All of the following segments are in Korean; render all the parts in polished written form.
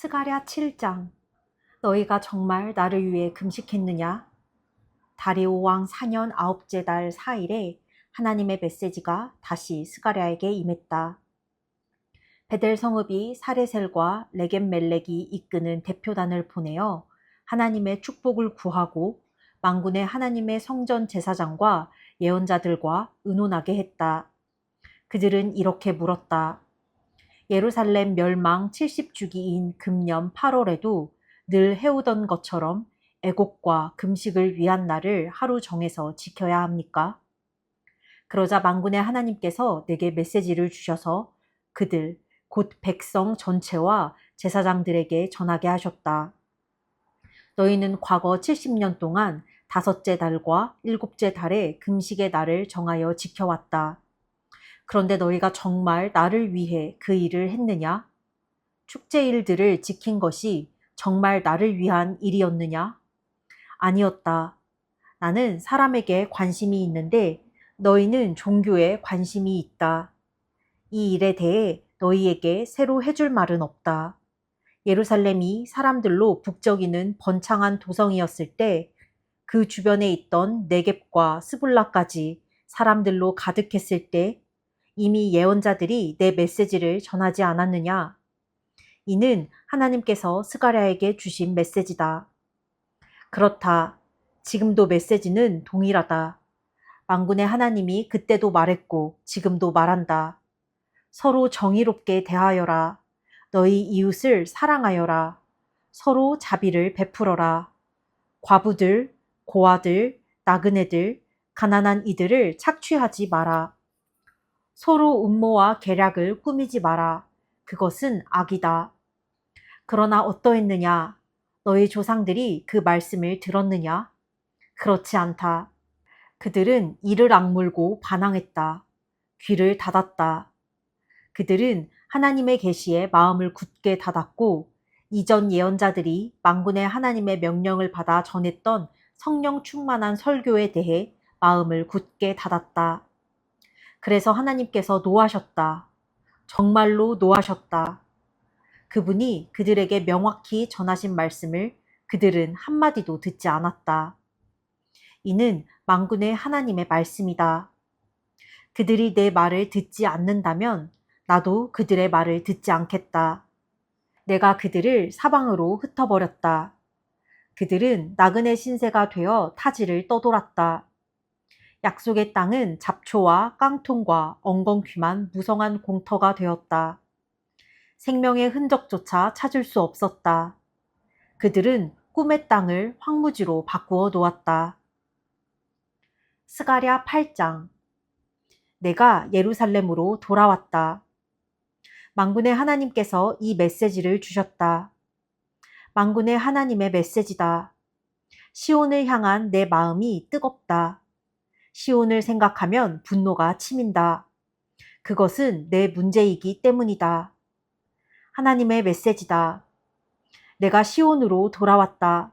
스가랴 7장. 너희가 정말 나를 위해 금식했느냐? 다리오 왕 4년 아홉째 달 4일에 하나님의 메시지가 다시 스가랴에게 임했다. 베델 성읍이 사레셀과 레겜멜렉이 이끄는 대표단을 보내어 하나님의 축복을 구하고 만군의 하나님의 성전 제사장과 예언자들과 의논하게 했다. 그들은 이렇게 물었다. 예루살렘 멸망 70주기인 금년 8월에도 늘 해오던 것처럼 애곡과 금식을 위한 날을 하루 정해서 지켜야 합니까? 그러자 만군의 하나님께서 내게 메시지를 주셔서 그들, 곧 백성 전체와 제사장들에게 전하게 하셨다. 너희는 과거 70년 동안 다섯째 달과 일곱째 달에 금식의 날을 정하여 지켜왔다. 그런데 너희가 정말 나를 위해 그 일을 했느냐? 축제일들을 지킨 것이 정말 나를 위한 일이었느냐? 아니었다. 나는 사람에게 관심이 있는데 너희는 종교에 관심이 있다. 이 일에 대해 너희에게 새로 해줄 말은 없다. 예루살렘이 사람들로 북적이는 번창한 도성이었을 때 그 주변에 있던 네겝과 스불라까지 사람들로 가득했을 때 이미 예언자들이 내 메시지를 전하지 않았느냐? 이는 하나님께서 스가랴에게 주신 메시지다. 그렇다. 지금도 메시지는 동일하다. 만군의 하나님이 그때도 말했고 지금도 말한다. 서로 정의롭게 대하여라. 너희 이웃을 사랑하여라. 서로 자비를 베풀어라. 과부들, 고아들, 나그네들, 가난한 이들을 착취하지 마라. 서로 음모와 계략을 꾸미지 마라. 그것은 악이다. 그러나 어떠했느냐? 너희 조상들이 그 말씀을 들었느냐? 그렇지 않다. 그들은 이를 악물고 반항했다. 귀를 닫았다. 그들은 하나님의 계시에 마음을 굳게 닫았고 이전 예언자들이 만군의 하나님의 명령을 받아 전했던 성령 충만한 설교에 대해 마음을 굳게 닫았다. 그래서 하나님께서 노하셨다. 정말로 노하셨다. 그분이 그들에게 명확히 전하신 말씀을 그들은 한마디도 듣지 않았다. 이는 만군의 하나님의 말씀이다. 그들이 내 말을 듣지 않는다면 나도 그들의 말을 듣지 않겠다. 내가 그들을 사방으로 흩어버렸다. 그들은 나그네 신세가 되어 타지를 떠돌았다. 약속의 땅은 잡초와 깡통과 엉겅퀴만 무성한 공터가 되었다. 생명의 흔적조차 찾을 수 없었다. 그들은 꿈의 땅을 황무지로 바꾸어 놓았다. 스가랴 8장. 내가 예루살렘으로 돌아왔다. 만군의 하나님께서 이 메시지를 주셨다. 만군의 하나님의 메시지다. 시온을 향한 내 마음이 뜨겁다. 시온을 생각하면 분노가 치민다. 그것은 내 문제이기 때문이다. 하나님의 메시지다. 내가 시온으로 돌아왔다.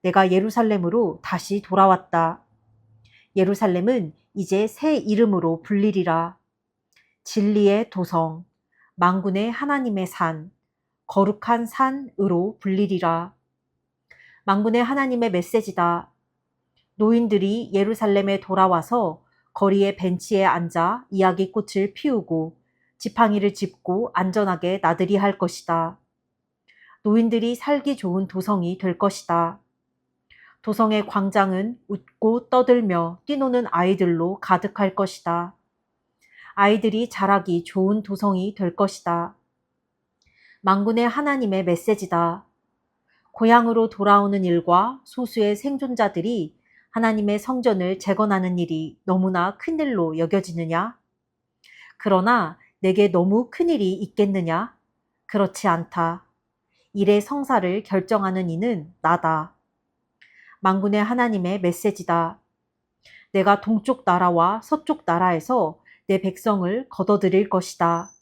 내가 예루살렘으로 다시 돌아왔다. 예루살렘은 이제 새 이름으로 불리리라. 진리의 도성, 만군의 하나님의 산, 거룩한 산으로 불리리라. 만군의 하나님의 메시지다. 노인들이 예루살렘에 돌아와서 거리의 벤치에 앉아 이야기꽃을 피우고 지팡이를 짚고 안전하게 나들이 할 것이다. 노인들이 살기 좋은 도성이 될 것이다. 도성의 광장은 웃고 떠들며 뛰노는 아이들로 가득할 것이다. 아이들이 자라기 좋은 도성이 될 것이다. 만군의 하나님의 메시지다. 고향으로 돌아오는 일과 소수의 생존자들이 하나님의 성전을 재건하는 일이 너무나 큰일로 여겨지느냐? 그러나 내게 너무 큰일이 있겠느냐? 그렇지 않다. 일의 성사를 결정하는 이는 나다. 만군의 하나님의 메시지다. 내가 동쪽 나라와 서쪽 나라에서 내 백성을 걷어들일 것이다.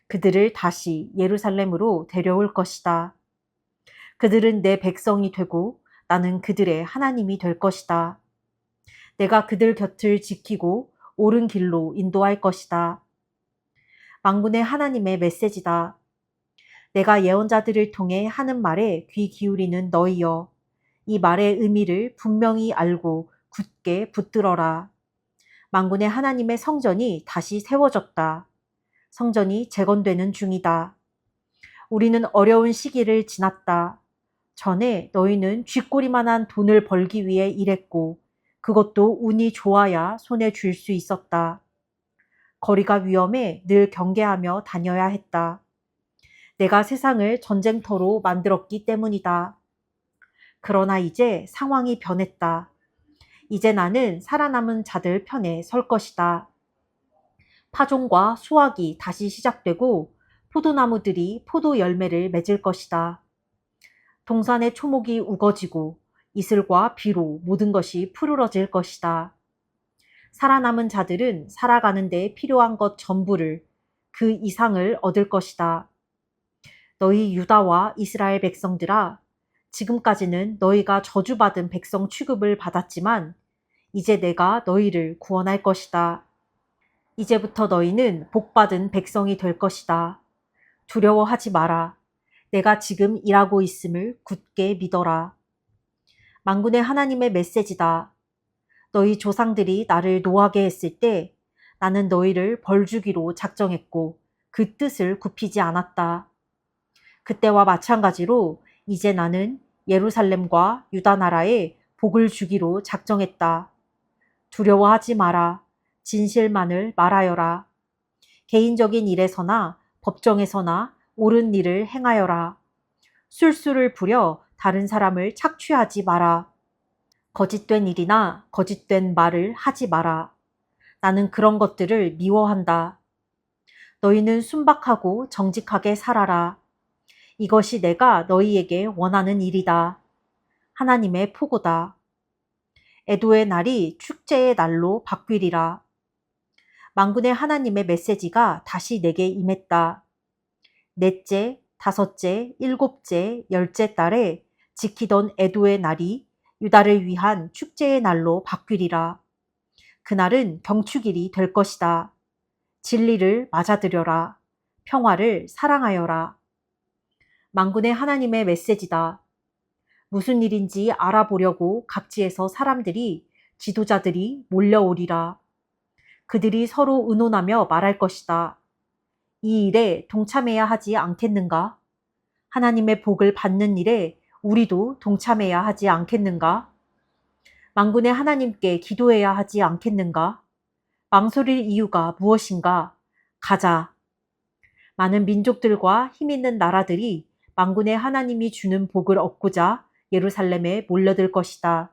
그들을 다시 예루살렘으로 데려올 것이다. 그들은 내 백성이 되고 나는 그들의 하나님이 될 것이다. 내가 그들 곁을 지키고 옳은 길로 인도할 것이다. 만군의 하나님의 메시지다. 내가 예언자들을 통해 하는 말에 귀 기울이는 너희여, 이 말의 의미를 분명히 알고 굳게 붙들어라. 만군의 하나님의 성전이 다시 세워졌다. 성전이 재건되는 중이다. 우리는 어려운 시기를 지났다. 전에 너희는 쥐꼬리만한 돈을 벌기 위해 일했고 그것도 운이 좋아야 손에 쥘 수 있었다. 거리가 위험해 늘 경계하며 다녀야 했다. 내가 세상을 전쟁터로 만들었기 때문이다. 그러나 이제 상황이 변했다. 이제 나는 살아남은 자들 편에 설 것이다. 파종과 수확이 다시 시작되고 포도나무들이 포도 열매를 맺을 것이다. 동산의 초목이 우거지고 이슬과 비로 모든 것이 푸르러질 것이다. 살아남은 자들은 살아가는 데 필요한 것 전부를, 그 이상을 얻을 것이다. 너희 유다와 이스라엘 백성들아, 지금까지는 너희가 저주받은 백성 취급을 받았지만 이제 내가 너희를 구원할 것이다. 이제부터 너희는 복받은 백성이 될 것이다. 두려워하지 마라. 내가 지금 일하고 있음을 굳게 믿어라. 만군의 하나님의 메시지다. 너희 조상들이 나를 노하게 했을 때 나는 너희를 벌주기로 작정했고 그 뜻을 굽히지 않았다. 그때와 마찬가지로 이제 나는 예루살렘과 유다 나라에 복을 주기로 작정했다. 두려워하지 마라. 진실만을 말하여라. 개인적인 일에서나 법정에서나 옳은 일을 행하여라. 술수를 부려 다른 사람을 착취하지 마라. 거짓된 일이나 거짓된 말을 하지 마라. 나는 그런 것들을 미워한다. 너희는 순박하고 정직하게 살아라. 이것이 내가 너희에게 원하는 일이다. 하나님의 포고다. 애도의 날이 축제의 날로 바뀌리라. 만군의 하나님의 메시지가 다시 내게 임했다. 넷째, 다섯째, 일곱째, 열째 달에 지키던 애도의 날이 유다를 위한 축제의 날로 바뀌리라. 그날은 경축일이 될 것이다. 진리를 맞아들여라. 평화를 사랑하여라. 만군의 하나님의 메시지다. 무슨 일인지 알아보려고 각지에서 사람들이, 지도자들이 몰려오리라. 그들이 서로 의논하며 말할 것이다. 이 일에 동참해야 하지 않겠는가? 하나님의 복을 받는 일에 우리도 동참해야 하지 않겠는가? 만군의 하나님께 기도해야 하지 않겠는가? 망설일 이유가 무엇인가? 가자. 많은 민족들과 힘있는 나라들이 만군의 하나님이 주는 복을 얻고자 예루살렘에 몰려들 것이다.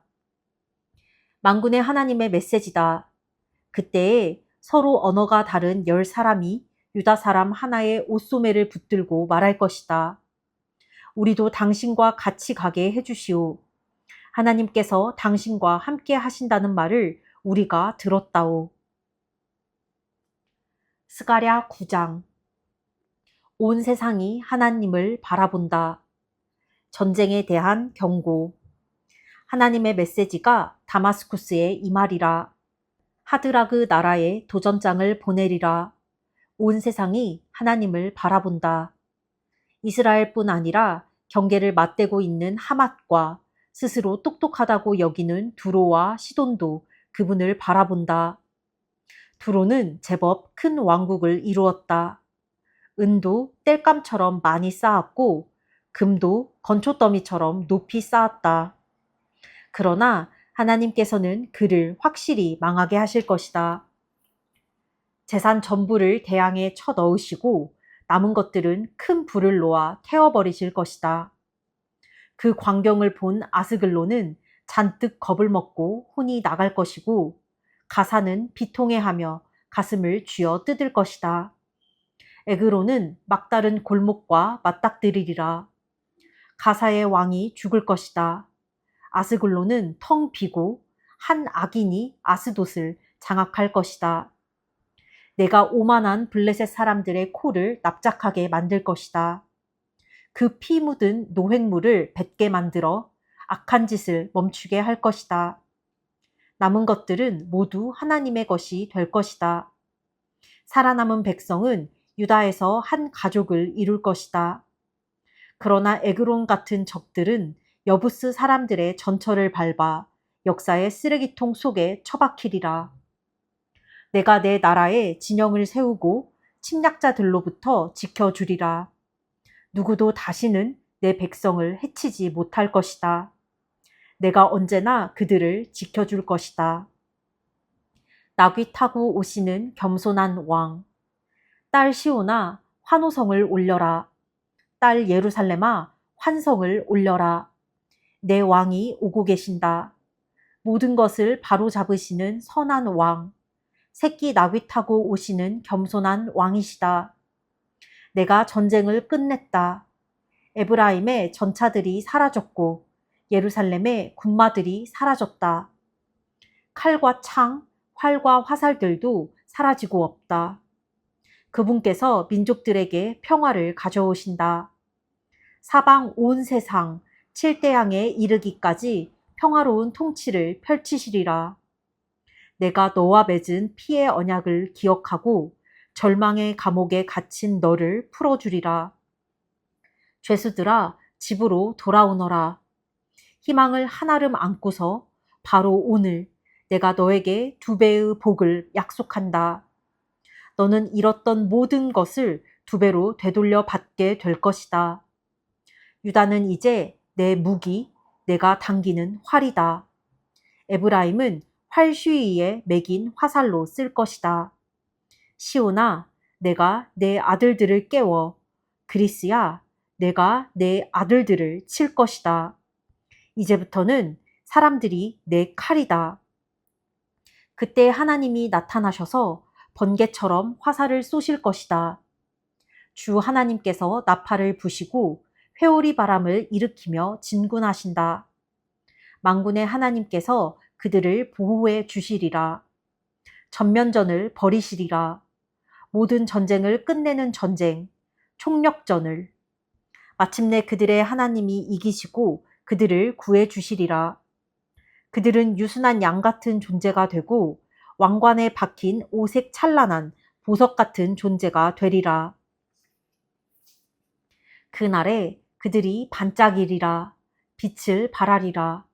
만군의 하나님의 메시지다. 그때에 서로 언어가 다른 10사람이 유다 사람 하나의 옷소매를 붙들고 말할 것이다. 우리도 당신과 같이 가게 해주시오. 하나님께서 당신과 함께 하신다는 말을 우리가 들었다오. 스가랴 9장. 온 세상이 하나님을 바라본다. 전쟁에 대한 경고. 하나님의 메시지가 다마스쿠스에 임하리라. 하드라그 나라에 도전장을 보내리라. 온 세상이 하나님을 바라본다. 이스라엘뿐 아니라 경계를 맞대고 있는 하맛과 스스로 똑똑하다고 여기는 두로와 시돈도 그분을 바라본다. 두로는 제법 큰 왕국을 이루었다. 은도 땔감처럼 많이 쌓았고 금도 건초더미처럼 높이 쌓았다. 그러나 하나님께서는 그를 확실히 망하게 하실 것이다. 재산 전부를 대양에 쳐 넣으시고 남은 것들은 큰 불을 놓아 태워버리실 것이다. 그 광경을 본 아스글론은 잔뜩 겁을 먹고 혼이 나갈 것이고 가사는 비통해하며 가슴을 쥐어 뜯을 것이다. 에그로는 막다른 골목과 맞닥뜨리리라. 가사의 왕이 죽을 것이다. 아스글론은 텅 비고 한 악인이 아스돗을 장악할 것이다. 내가 오만한 블레셋 사람들의 코를 납작하게 만들 것이다. 그 피 묻은 노획물을 뱉게 만들어 악한 짓을 멈추게 할 것이다. 남은 것들은 모두 하나님의 것이 될 것이다. 살아남은 백성은 유다에서 한 가족을 이룰 것이다. 그러나 에그론 같은 적들은 여부스 사람들의 전철을 밟아 역사의 쓰레기통 속에 처박히리라. 내가 내 나라에 진영을 세우고 침략자들로부터 지켜주리라. 누구도 다시는 내 백성을 해치지 못할 것이다. 내가 언제나 그들을 지켜줄 것이다. 나귀 타고 오시는 겸손한 왕. 딸 시온아, 환호성을 올려라. 딸 예루살렘아, 환성을 올려라. 내 왕이 오고 계신다. 모든 것을 바로잡으시는 선한 왕. 새끼 나귀 타고 오시는 겸손한 왕이시다. 내가 전쟁을 끝냈다. 에브라임의 전차들이 사라졌고 예루살렘의 군마들이 사라졌다. 칼과 창, 활과 화살들도 사라지고 없다. 그분께서 민족들에게 평화를 가져오신다. 사방 온 세상 7대양에 이르기까지 평화로운 통치를 펼치시리라. 내가 너와 맺은 피의 언약을 기억하고 절망의 감옥에 갇힌 너를 풀어주리라. 죄수들아, 집으로 돌아오너라. 희망을 한아름 안고서 바로 오늘 내가 너에게 2배의 복을 약속한다. 너는 잃었던 모든 것을 2배로 되돌려 받게 될 것이다. 유다는 이제 내 무기, 내가 당기는 활이다. 에브라임은 활쉬위에 매긴 화살로 쓸 것이다. 시온아, 내가 내 아들들을 깨워. 그리스야, 내가 내 아들들을 칠 것이다. 이제부터는 사람들이 내 칼이다. 그때 하나님이 나타나셔서 번개처럼 화살을 쏘실 것이다. 주 하나님께서 나팔을 부시고 회오리 바람을 일으키며 진군하신다. 만군의 하나님께서 그들을 보호해 주시리라. 전면전을 벌이시리라. 모든 전쟁을 끝내는 전쟁, 총력전을. 마침내 그들의 하나님이 이기시고 그들을 구해 주시리라. 그들은 유순한 양 같은 존재가 되고 왕관에 박힌 오색 찬란한 보석 같은 존재가 되리라. 그날에 그들이 반짝이리라. 빛을 발하리라.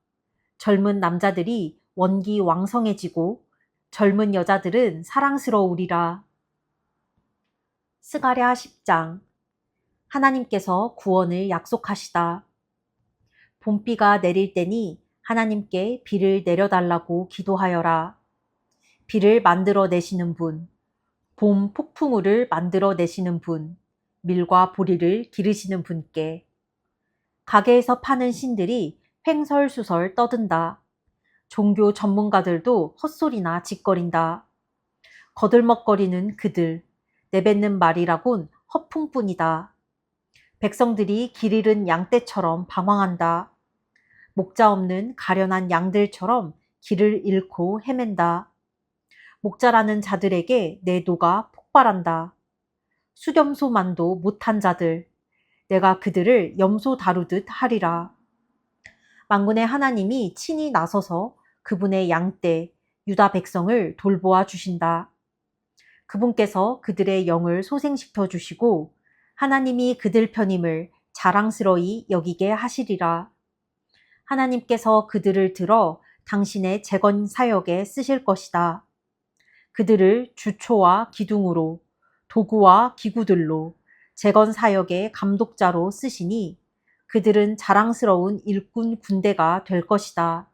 젊은 남자들이 원기왕성해지고 젊은 여자들은 사랑스러우리라. 스가랴 10장. 하나님께서 구원을 약속하시다. 봄비가 내릴 때니 하나님께 비를 내려달라고 기도하여라. 비를 만들어 내시는 분, 봄 폭풍우를 만들어 내시는 분, 밀과 보리를 기르시는 분께. 가게에서 파는 신들이 횡설수설 떠든다. 종교 전문가들도 헛소리나 짓거린다. 거들먹거리는 그들, 내뱉는 말이라곤 허풍뿐이다. 백성들이 길 잃은 양떼처럼 방황한다. 목자 없는 가련한 양들처럼 길을 잃고 헤맨다. 목자라는 자들에게 내 노가 폭발한다. 수렴소만도 못한 자들, 내가 그들을 염소 다루듯 하리라. 만군의 하나님이 친히 나서서 그분의 양떼, 유다 백성을 돌보아 주신다. 그분께서 그들의 영을 소생시켜 주시고 하나님이 그들 편임을 자랑스러이 여기게 하시리라. 하나님께서 그들을 들어 당신의 재건 사역에 쓰실 것이다. 그들을 주초와 기둥으로, 도구와 기구들로 재건 사역의 감독자로 쓰시니 그들은 자랑스러운 일꾼 군대가 될 것이다.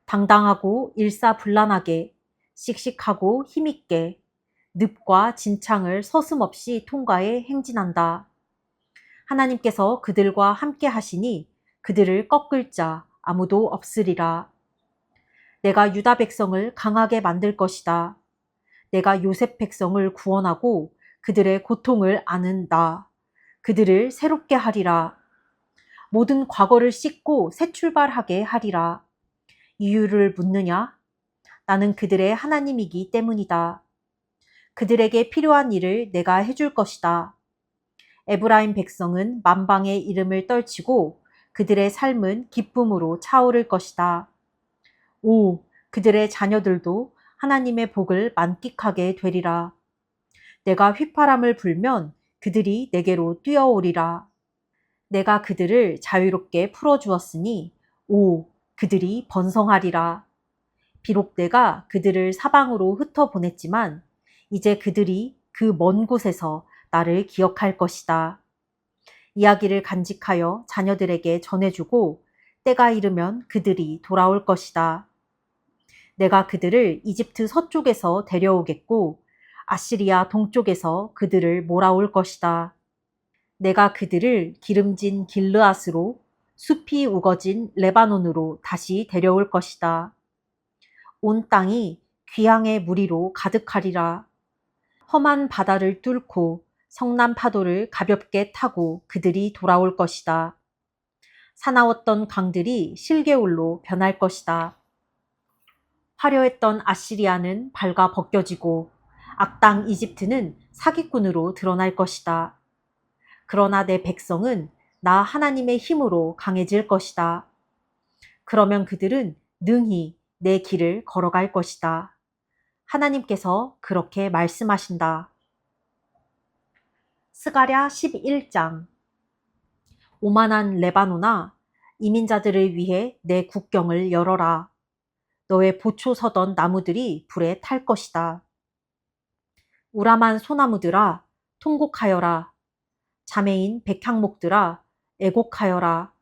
당당하고 일사불란하게, 씩씩하고 힘있게 늪과 진창을 서슴없이 통과해 행진한다. 하나님께서 그들과 함께 하시니 그들을 꺾을 자 아무도 없으리라. 내가 유다 백성을 강하게 만들 것이다. 내가 요셉 백성을 구원하고 그들의 고통을 아는 나. 그들을 새롭게 하리라. 모든 과거를 씻고 새 출발하게 하리라. 이유를 묻느냐? 나는 그들의 하나님이기 때문이다. 그들에게 필요한 일을 내가 해줄 것이다. 에브라임 백성은 만방의 이름을 떨치고 그들의 삶은 기쁨으로 차오를 것이다. 오, 그들의 자녀들도 하나님의 복을 만끽하게 되리라. 내가 휘파람을 불면 그들이 내게로 뛰어오리라. 내가 그들을 자유롭게 풀어주었으니 오, 그들이 번성하리라. 비록 내가 그들을 사방으로 흩어보냈지만 이제 그들이 그 먼 곳에서 나를 기억할 것이다. 이야기를 간직하여 자녀들에게 전해주고 때가 이르면 그들이 돌아올 것이다. 내가 그들을 이집트 서쪽에서 데려오겠고 아시리아 동쪽에서 그들을 몰아올 것이다. 내가 그들을 기름진 길르앗으로 숲이 우거진 레바논으로 다시 데려올 것이다. 온 땅이 귀향의 무리로 가득하리라. 험한 바다를 뚫고 성난 파도를 가볍게 타고 그들이 돌아올 것이다. 사나웠던 강들이 실개울로 변할 것이다. 화려했던 아시리아는 발가 벗겨지고 악당 이집트는 사기꾼으로 드러날 것이다. 그러나 내 백성은 나 하나님의 힘으로 강해질 것이다. 그러면 그들은 능히 내 길을 걸어갈 것이다. 하나님께서 그렇게 말씀하신다. 스가랴 11장. 오만한 레바노나, 이민자들을 위해 내 국경을 열어라. 너의 보초 서던 나무들이 불에 탈 것이다. 우람한 소나무들아, 통곡하여라. 자매인 백향목들아, 애곡하여라.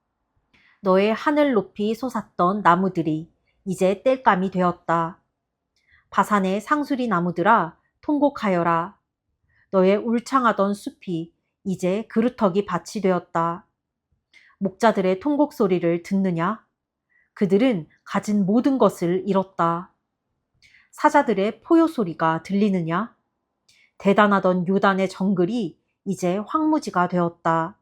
너의 하늘 높이 솟았던 나무들이 이제 땔감이 되었다. 바산의 상수리 나무들아, 통곡하여라. 너의 울창하던 숲이 이제 그루터기 밭이 되었다. 목자들의 통곡 소리를 듣느냐? 그들은 가진 모든 것을 잃었다. 사자들의 포효 소리가 들리느냐? 대단하던 요단의 정글이 이제 황무지가 되었다.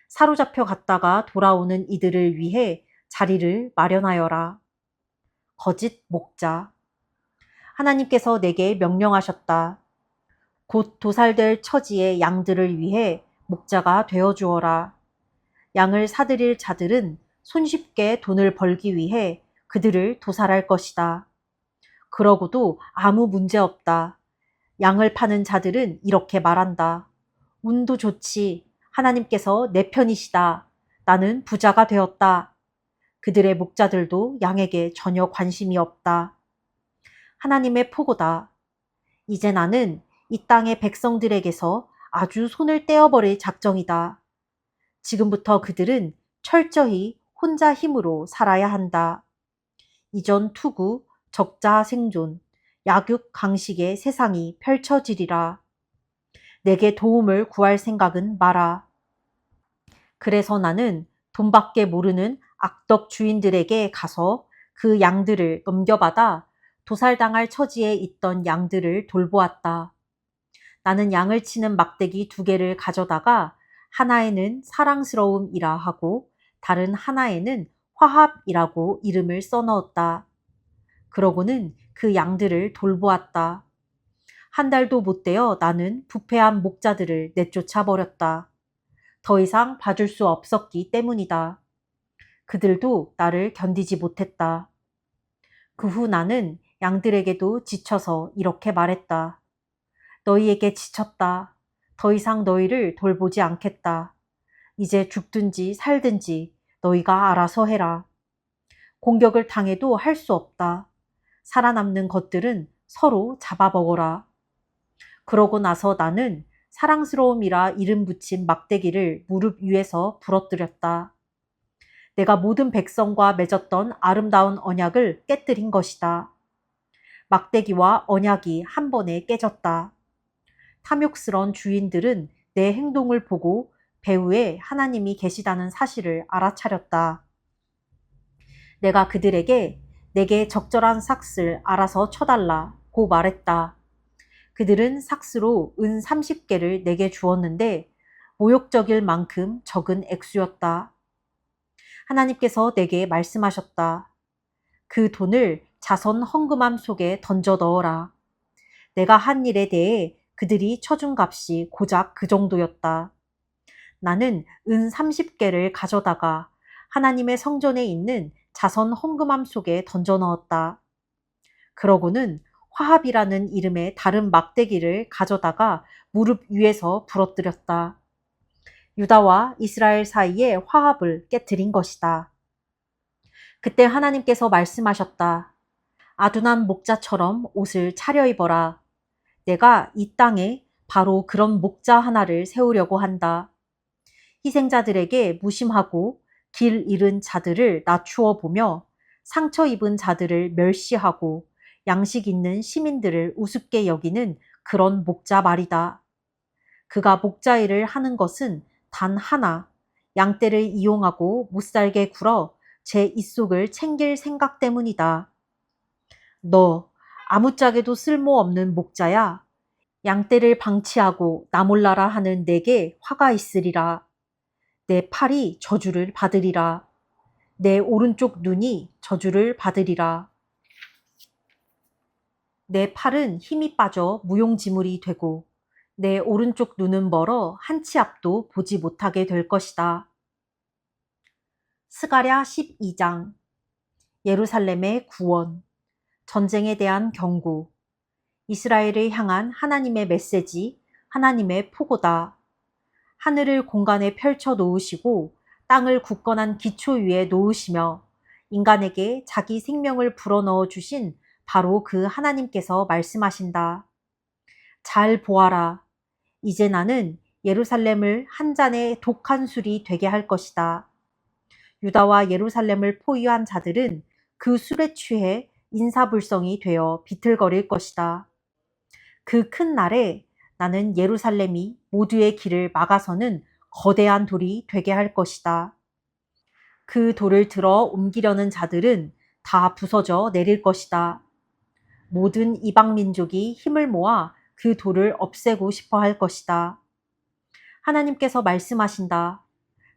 사로잡혀 갔다가 돌아오는 이들을 위해 자리를 마련하여라. 거짓 목자. 하나님께서 내게 명령하셨다. 곧 도살될 처지의 양들을 위해 목자가 되어 주어라. 양을 사들일 자들은 손쉽게 돈을 벌기 위해 그들을 도살할 것이다. 그러고도 아무 문제 없다. 양을 파는 자들은 이렇게 말한다. 운도 좋지. 하나님께서 내 편이시다. 나는 부자가 되었다. 그들의 목자들도 양에게 전혀 관심이 없다. 하나님의 포고다. 이제 나는 이 땅의 백성들에게서 아주 손을 떼어버릴 작정이다. 지금부터 그들은 철저히 혼자 힘으로 살아야 한다. 이전 투구, 적자 생존, 약육 강식의 세상이 펼쳐지리라. 내게 도움을 구할 생각은 마라. 그래서 나는 돈밖에 모르는 악덕 주인들에게 가서 그 양들을 넘겨받아 도살당할 처지에 있던 양들을 돌보았다. 나는 양을 치는 막대기 2개를 가져다가 하나에는 사랑스러움이라 하고 다른 하나에는 화합이라고 이름을 써넣었다. 그러고는 그 양들을 돌보았다. 한 달도 못 되어 나는 부패한 목자들을 내쫓아 버렸다. 더 이상 봐줄 수 없었기 때문이다. 그들도 나를 견디지 못했다. 그 후 나는 양들에게도 지쳐서 이렇게 말했다. 너희에게 지쳤다. 더 이상 너희를 돌보지 않겠다. 이제 죽든지 살든지 너희가 알아서 해라. 공격을 당해도 할 수 없다. 살아남는 것들은 서로 잡아먹어라. 그러고 나서 나는 사랑스러움이라 이름 붙인 막대기를 무릎 위에서 부러뜨렸다. 내가 모든 백성과 맺었던 아름다운 언약을 깨뜨린 것이다. 막대기와 언약이 한 번에 깨졌다. 탐욕스런 주인들은 내 행동을 보고 배후에 하나님이 계시다는 사실을 알아차렸다. 내가 그들에게 내게 적절한 삭슬 알아서 쳐달라고 말했다. 그들은 삭스로 은 30개를 내게 주었는데 모욕적일 만큼 적은 액수였다. 하나님께서 내게 말씀하셨다. 그 돈을 자선 헌금함 속에 던져 넣어라. 내가 한 일에 대해 그들이 쳐준 값이 고작 그 정도였다. 나는 은 30개를 가져다가 하나님의 성전에 있는 자선 헌금함 속에 던져 넣었다. 그러고는 화합이라는 이름의 다른 막대기를 가져다가 무릎 위에서 부러뜨렸다. 유다와 이스라엘 사이의 화합을 깨뜨린 것이다. 그때 하나님께서 말씀하셨다. 아둔한 목자처럼 옷을 차려입어라. 내가 이 땅에 바로 그런 목자 하나를 세우려고 한다. 희생자들에게 무심하고 길 잃은 자들을 낮추어 보며 상처 입은 자들을 멸시하고 양식 있는 시민들을 우습게 여기는 그런 목자 말이다. 그가 목자 일을 하는 것은 단 하나, 양떼를 이용하고 못살게 굴어 제 입속을 챙길 생각 때문이다. 너 아무짝에도 쓸모없는 목자야. 양떼를 방치하고 나 몰라라 하는 내게 화가 있으리라. 내 팔이 저주를 받으리라. 내 오른쪽 눈이 저주를 받으리라. 내 팔은 힘이 빠져 무용지물이 되고 내 오른쪽 눈은 멀어 한 치 앞도 보지 못하게 될 것이다. 스가랴 12장 예루살렘의 구원, 전쟁에 대한 경고, 이스라엘을 향한 하나님의 메시지, 하나님의 포고다. 하늘을 공간에 펼쳐 놓으시고 땅을 굳건한 기초 위에 놓으시며 인간에게 자기 생명을 불어넣어 주신 바로 그 하나님께서 말씀하신다. 잘 보아라. 이제 나는 예루살렘을 한 잔의 독한 술이 되게 할 것이다. 유다와 예루살렘을 포위한 자들은 그 술에 취해 인사불성이 되어 비틀거릴 것이다. 그 큰 날에 나는 예루살렘이 모두의 길을 막아서는 거대한 돌이 되게 할 것이다. 그 돌을 들어 옮기려는 자들은 다 부서져 내릴 것이다. 모든 이방 민족이 힘을 모아 그 돌을 없애고 싶어 할 것이다. 하나님께서 말씀하신다.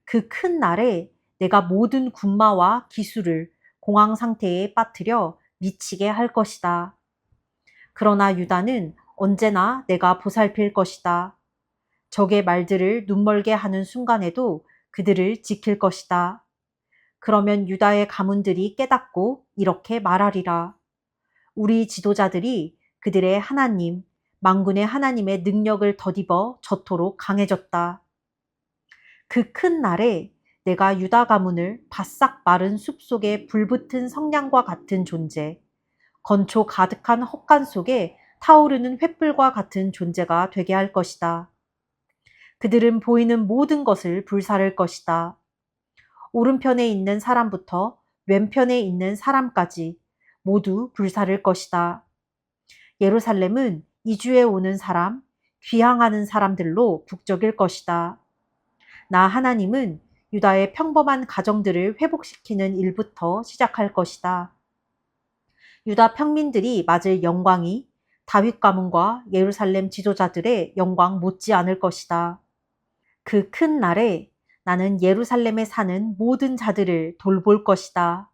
그 큰 날에 내가 모든 군마와 기술을 공황 상태에 빠뜨려 미치게 할 것이다. 그러나 유다는 언제나 내가 보살필 것이다. 적의 말들을 눈멀게 하는 순간에도 그들을 지킬 것이다. 그러면 유다의 가문들이 깨닫고 이렇게 말하리라. 우리 지도자들이 그들의 하나님, 만군의 하나님의 능력을 덧입어 저토록 강해졌다. 그 큰 날에 내가 유다 가문을 바싹 마른 숲속에 불붙은 성냥과 같은 존재, 건초 가득한 헛간 속에 타오르는 횃불과 같은 존재가 되게 할 것이다. 그들은 보이는 모든 것을 불사를 것이다. 오른편에 있는 사람부터 왼편에 있는 사람까지 모두 불사를 것이다. 예루살렘은 이주해 오는 사람, 귀향하는 사람들로 북적일 것이다. 나 하나님은 유다의 평범한 가정들을 회복시키는 일부터 시작할 것이다. 유다 평민들이 맞을 영광이 다윗 가문과 예루살렘 지도자들의 영광 못지 않을 것이다. 그 큰 날에 나는 예루살렘에 사는 모든 자들을 돌볼 것이다.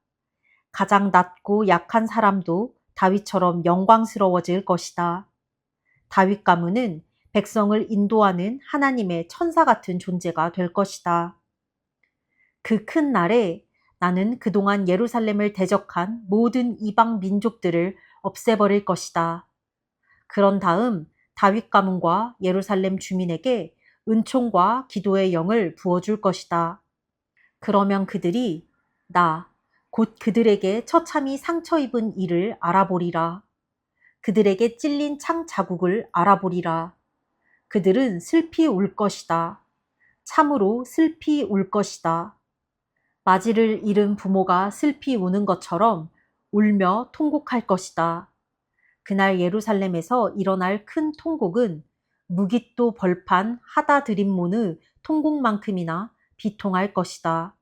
가장 낮고 약한 사람도 다윗처럼 영광스러워질 것이다. 다윗 가문은 백성을 인도하는 하나님의 천사 같은 존재가 될 것이다. 그 큰 날에 나는 그동안 예루살렘을 대적한 모든 이방 민족들을 없애버릴 것이다. 그런 다음 다윗 가문과 예루살렘 주민에게 은총과 기도의 영을 부어줄 것이다. 그러면 그들이 곧 그들에게 처참히 상처 입은 이를 알아보리라. 그들에게 찔린 창 자국을 알아보리라. 그들은 슬피 울 것이다. 참으로 슬피 울 것이다. 맞이를 잃은 부모가 슬피 우는 것처럼 울며 통곡할 것이다. 그날 예루살렘에서 일어날 큰 통곡은 무깃도 벌판 하다드림몬의 통곡만큼이나 비통할 것이다.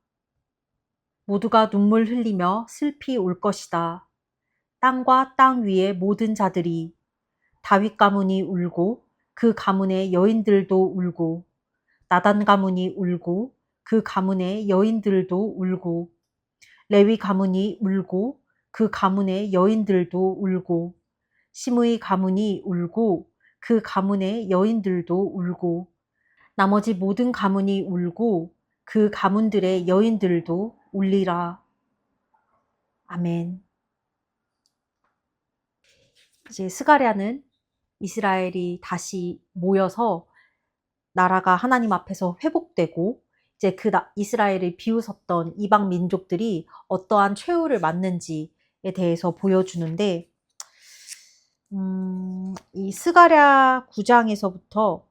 모두가 눈물 흘리며 슬피 울 것이다. 땅과 땅 위의 모든 자들이 다윗 가문이 울고 그 가문의 여인들도 울고 나단 가문이 울고 그 가문의 여인들도 울고 레위 가문이 울고 그 가문의 여인들도 울고 시므이 가문이 울고 그 가문의 여인들도 울고 나머지 모든 가문이 울고 그 가문들의 여인들도 울리라. 아멘. 이제 스가랴는 이스라엘이 다시 모여서 나라가 하나님 앞에서 회복되고 이제 이스라엘을 비웃었던 이방 민족들이 어떠한 최후를 맞는지에 대해서 보여주는데 이 스가랴 9장에서부터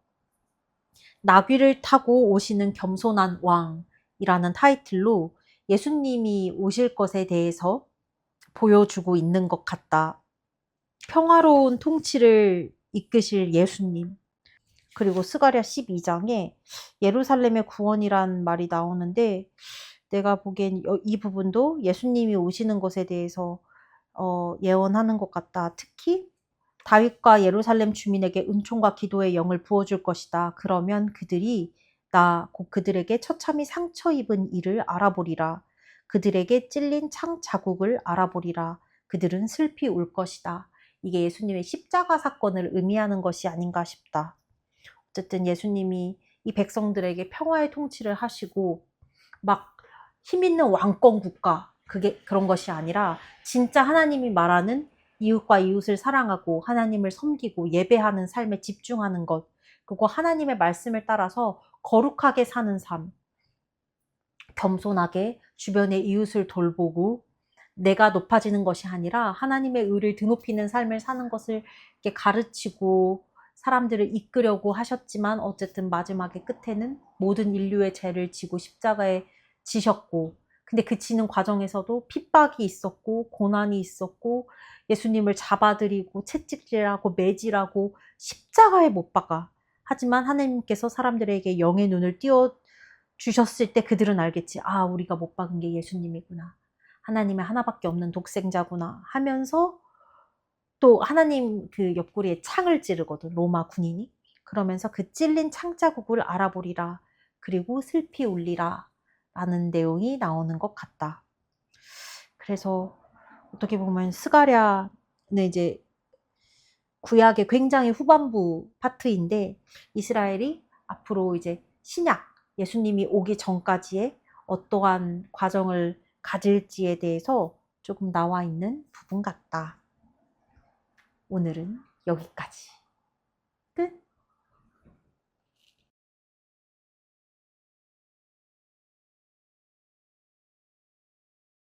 나귀를 타고 오시는 겸손한 왕이라는 타이틀로 예수님이 오실 것에 대해서 보여주고 있는 것 같다. 평화로운 통치를 이끄실 예수님. 그리고 스가랴 12장에 예루살렘의 구원이란 말이 나오는데 내가 보기엔 이 부분도 예수님이 오시는 것에 대해서 예언하는 것 같다. 특히 다윗과 예루살렘 주민에게 은총과 기도의 영을 부어줄 것이다. 그러면 그들이 곧 그들에게 처참히 상처 입은 이를 알아보리라. 그들에게 찔린 창 자국을 알아보리라. 그들은 슬피 울 것이다. 이게 예수님의 십자가 사건을 의미하는 것이 아닌가 싶다. 어쨌든 예수님이 이 백성들에게 평화의 통치를 하시고 막 힘있는 왕권 국가 그런 것이 아니라 진짜 하나님이 말하는 이웃과 이웃을 사랑하고 하나님을 섬기고 예배하는 삶에 집중하는 것, 그리고 하나님의 말씀을 따라서 거룩하게 사는 삶, 겸손하게 주변의 이웃을 돌보고 내가 높아지는 것이 아니라 하나님의 의를 드높이는 삶을 사는 것을 이렇게 가르치고 사람들을 이끄려고 하셨지만 어쨌든 마지막에 끝에는 모든 인류의 죄를 지고 십자가에 지셨고, 근데 그 지는 과정에서도 핍박이 있었고 고난이 있었고 예수님을 잡아들이고 채찍질하고 매질하고 십자가에 못 박아. 하지만 하나님께서 사람들에게 영의 눈을 띄워 주셨을 때 그들은 알겠지. 아, 우리가 못 박은 게 예수님이구나. 하나님의 하나밖에 없는 독생자구나 하면서 또 하나님 그 옆구리에 창을 찌르거든, 로마 군인이. 그러면서 그 찔린 창자국을 알아보리라. 그리고 슬피 울리라. 라는 내용이 나오는 것 같다. 그래서 어떻게 보면 스가랴는 이제 구약의 굉장히 후반부 파트인데 이스라엘이 앞으로 이제 신약, 예수님이 오기 전까지의 어떠한 과정을 가질지에 대해서 조금 나와 있는 부분 같다. 오늘은 여기까지.